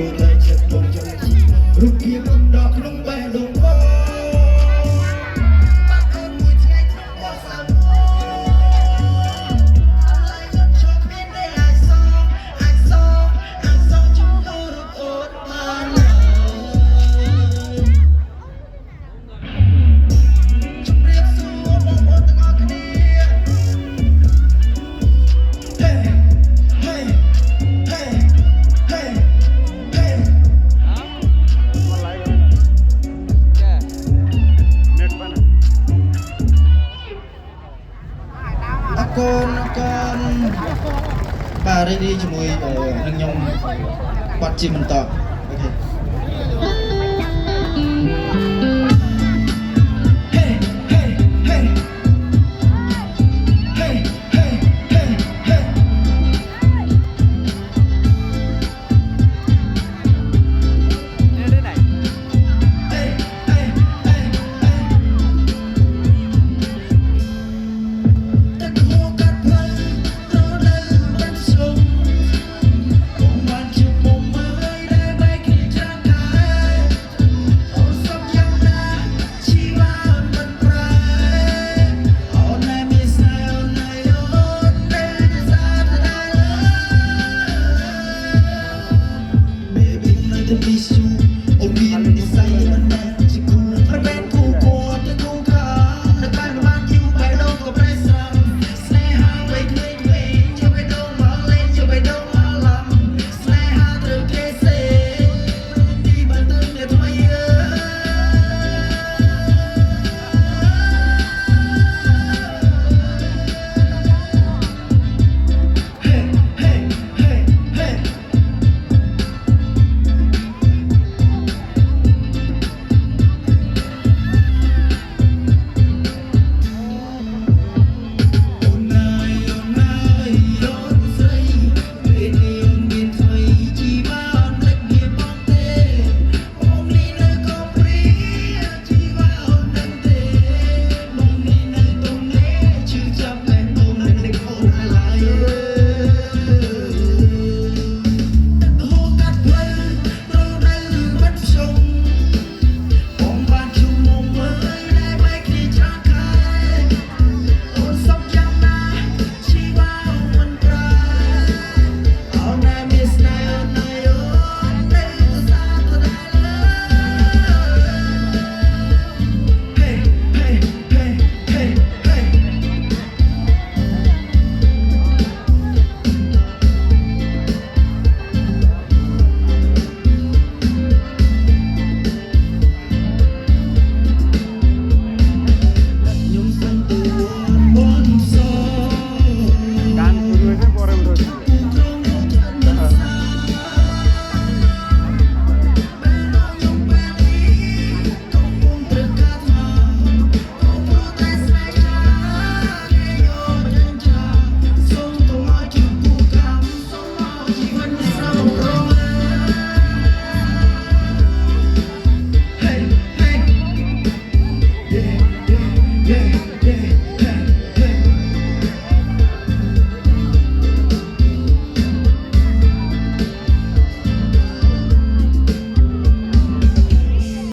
ពួកលើចិត្តបងចង់រូបភាពអំដកក្នុងបែបដងបងបាត់អូនមួយថ្ងៃក្នុងបោះសាំអឡៃគាត់ជប់មានតែអាចសងជំនួសរូបអូនបានជម្រាបសួរបងប្អូនទាំងអស់គ្នាកូនបាទរីករាយជាមួយនឹងខ្ញុំបាត់ជាបន្តអូខេto be strong.